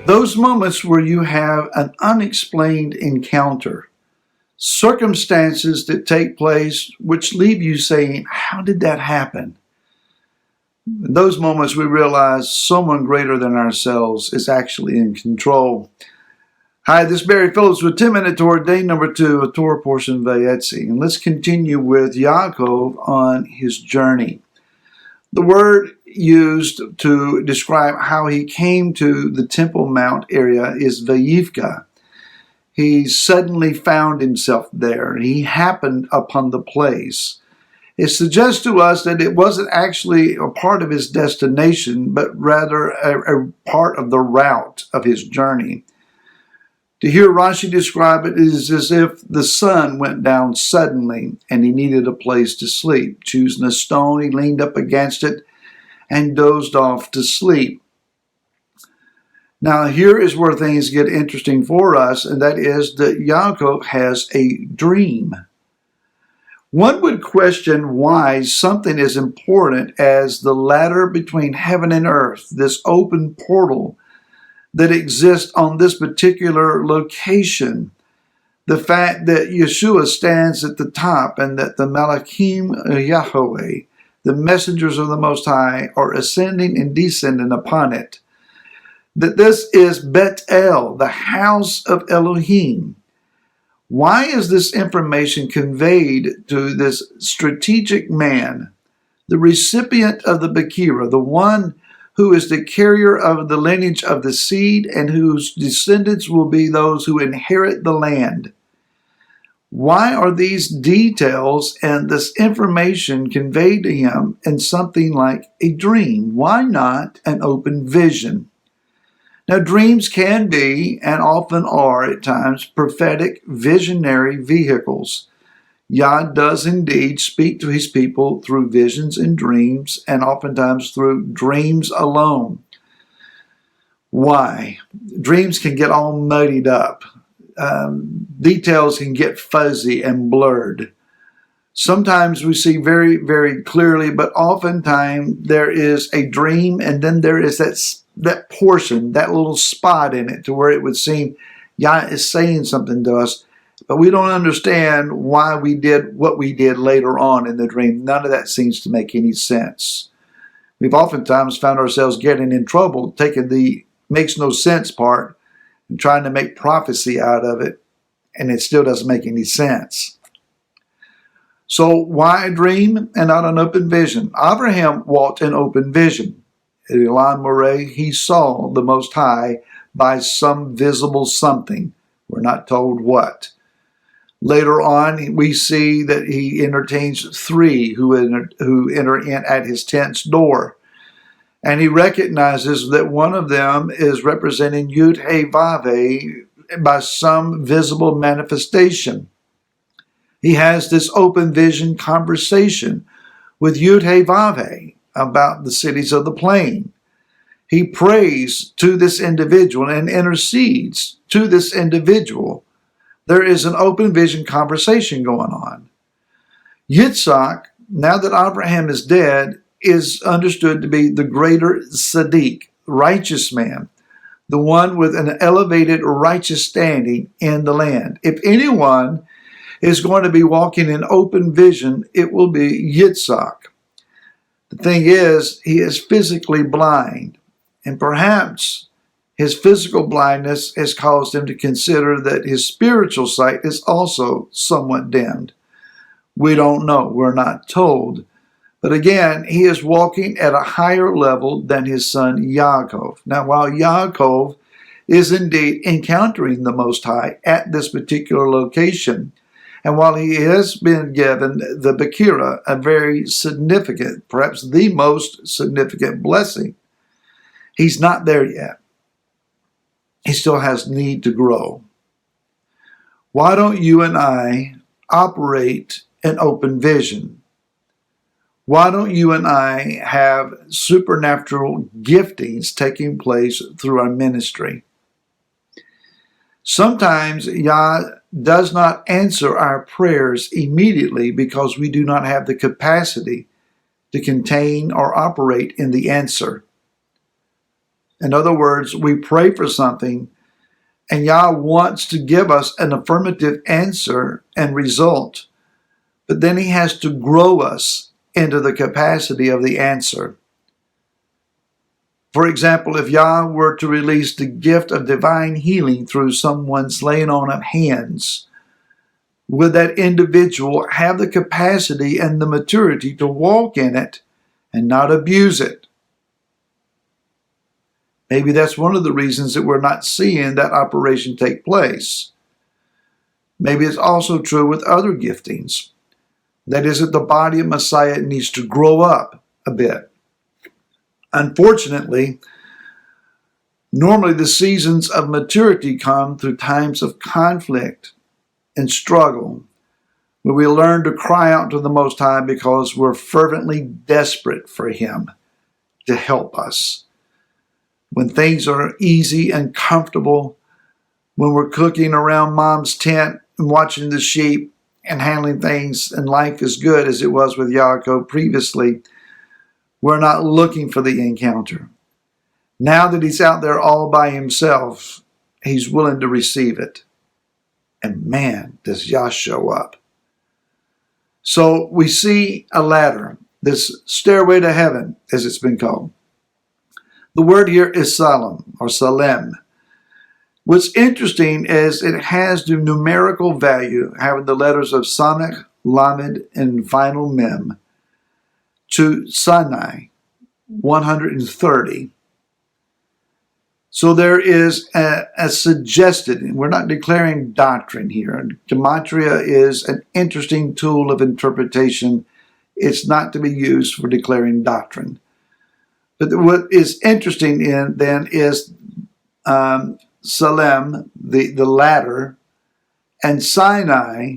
Those moments where you have an unexplained encounter, circumstances that take place which leave you saying, how did that happen? In those moments we realize someone greater than ourselves is actually in control. Hi, this is Barry Phillips with 10-Minute Torah, day number 2, a Torah portion Vayetzi. And let's continue with Yaakov on his journey. The word used to describe how he came to the Temple Mount area is Vayivka. He suddenly found himself there. He happened upon the place. It suggests to us that it wasn't actually a part of his destination, but rather a part of the route of his journey. To hear Rashi describe it is as if the sun went down suddenly and he needed a place to sleep. Choosing a stone, he leaned up against it and dozed off to sleep. Now here is where things get interesting for us, and that is that Yaakov has a dream. One would question why something as important as the ladder between heaven and earth, this open portal that exists on this particular location, the fact that Yeshua stands at the top and that the Malachim Yahweh, the messengers of the Most High, are ascending and descending upon it, that this is Bet El, the house of Elohim. Why is this information conveyed to this strategic man, the recipient of the Bekira, the one who is the carrier of the lineage of the seed and whose descendants will be those who inherit the land? Why are these details and this information conveyed to him in something like a dream? Why not an open vision? Now, dreams can be, and often are at times, prophetic, visionary vehicles. Yah does indeed speak to his people through visions and dreams, and oftentimes through dreams alone. Why? Dreams can get all muddied up. Details can get fuzzy and blurred. Sometimes we see very, very clearly, but oftentimes there is a dream, and then there is that portion, that little spot in it to where it would seem Yah is saying something to us, but we don't understand why we did what we did later on in the dream. None of that seems to make any sense. We've oftentimes found ourselves getting in trouble, taking the makes no sense part and trying to make prophecy out of it, and it still doesn't make any sense. So why a dream and not an open vision? Abraham walked in open vision. At Elan Moreh, he saw the Most High by some visible something. We're not told what. Later on, we see that he entertains 3 who enter in at his tent's door. And he recognizes that one of them is representing Yud He Vav by some visible manifestation. He has this open vision conversation with Yud He Vav about the cities of the plain. He prays to this individual and intercedes to this individual. There is an open vision conversation going on. Yitzhak, now that Abraham is dead, is understood to be the greater Sadiq, righteous man, the one with an elevated righteous standing in the land. If anyone is going to be walking in open vision, it will be Yitzhak. The thing is, he is physically blind, and perhaps his physical blindness has caused him to consider that his spiritual sight is also somewhat dimmed. We don't know. We're not told. But again, he is walking at a higher level than his son Yaakov. Now, while Yaakov is indeed encountering the Most High at this particular location, and while he has been given the Bekira, a very significant, perhaps the most significant blessing, he's not there yet. He still has need to grow. Why don't you and I operate in open vision? Why don't you and I have supernatural giftings taking place through our ministry? Sometimes Yah does not answer our prayers immediately because we do not have the capacity to contain or operate in the answer. In other words, we pray for something and Yah wants to give us an affirmative answer and result, but then he has to grow us into the capacity of the answer. For example, if Yah were to release the gift of divine healing through someone's laying on of hands, would that individual have the capacity and the maturity to walk in it and not abuse it? Maybe that's one of the reasons that we're not seeing that operation take place. Maybe it's also true with other giftings. That is, that the body of Messiah needs to grow up a bit. Unfortunately, normally the seasons of maturity come through times of conflict and struggle, where we learn to cry out to the Most High because we're fervently desperate for Him to help us. When things are easy and comfortable, when we're cooking around Mom's tent and watching the sheep and handling things, and life is good as it was with Yaakov previously, we're not looking for the encounter. Now that he's out there all by himself, he's willing to receive it. And man, does Yah show up. So we see a ladder, this stairway to heaven, as it's been called. The word here is Salem or Salem. What's interesting is it has the numerical value, having the letters of Samech, Lamed, and final Mem, to Sinai, 130. So there is a suggested, and we're not declaring doctrine here. And gematria is an interesting tool of interpretation. It's not to be used for declaring doctrine. But what is interesting then is Salem, the ladder, and Sinai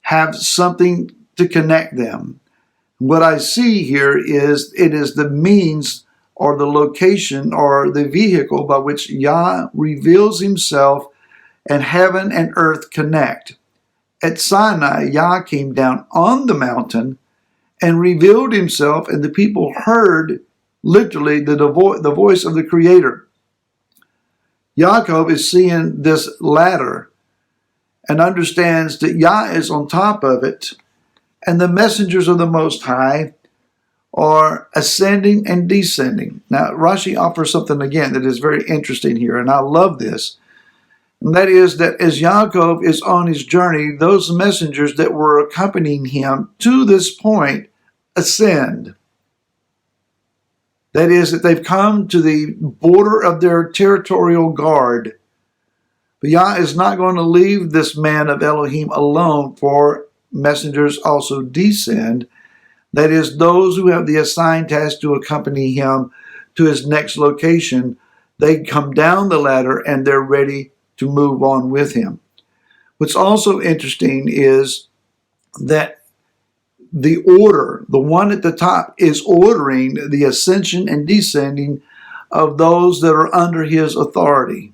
have something to connect them. What I see here is it is the means or the location or the vehicle by which Yah reveals himself and heaven and earth connect. At Sinai, Yah came down on the mountain and revealed himself, and the people heard literally the voice of the Creator. Yaakov is seeing this ladder and understands that Yah is on top of it, and the messengers of the Most High are ascending and descending. Now, Rashi offers something again that is very interesting here, and I love this. And that is that as Yaakov is on his journey, those messengers that were accompanying him to this point ascend. That is, that they've come to the border of their territorial guard. But Yah is not going to leave this man of Elohim alone, for messengers also descend. That is, those who have the assigned task to accompany him to his next location, they come down the ladder and they're ready to move on with him. What's also interesting is that the order, the one at the top, is ordering the ascension and descending of those that are under his authority.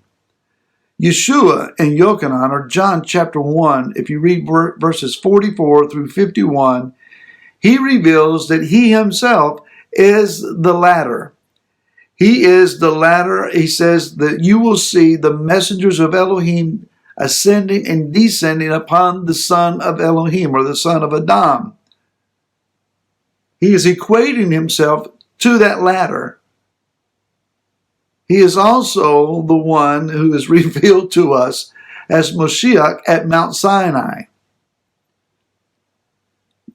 Yeshua and Yochanan, or John chapter 1, if you read verses 44 through 51, he reveals that he himself is the ladder. He is the ladder. He says that you will see the messengers of Elohim ascending and descending upon the son of Elohim, or the son of Adam. He is equating himself to that ladder. He is also the one who is revealed to us as Moshiach at Mount Sinai.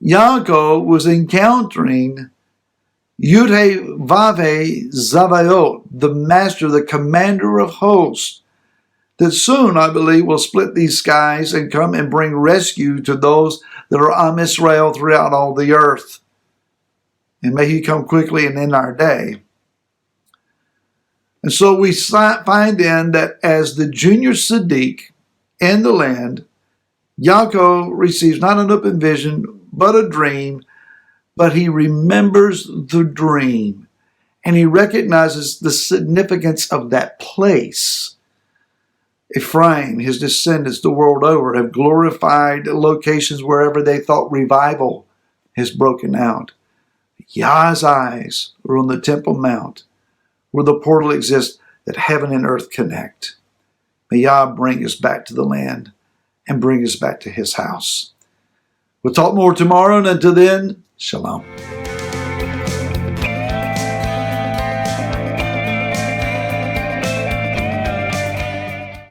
Yaakov was encountering Yud-He-Vav-He Zavayot, the master, the commander of hosts, that soon, I believe, will split these skies and come and bring rescue to those that are Am Israel throughout all the earth. And may he come quickly and in our day. And so we find then that as the junior Siddiq in the land, Yaakov receives not an open vision, but a dream, but he remembers the dream, and he recognizes the significance of that place. Ephraim, his descendants the world over, have glorified locations wherever they thought revival has broken out. Yah's eyes are on the Temple Mount, where the portal exists that heaven and earth connect. May Yah bring us back to the land and bring us back to his house. We'll talk more tomorrow, and until then, shalom.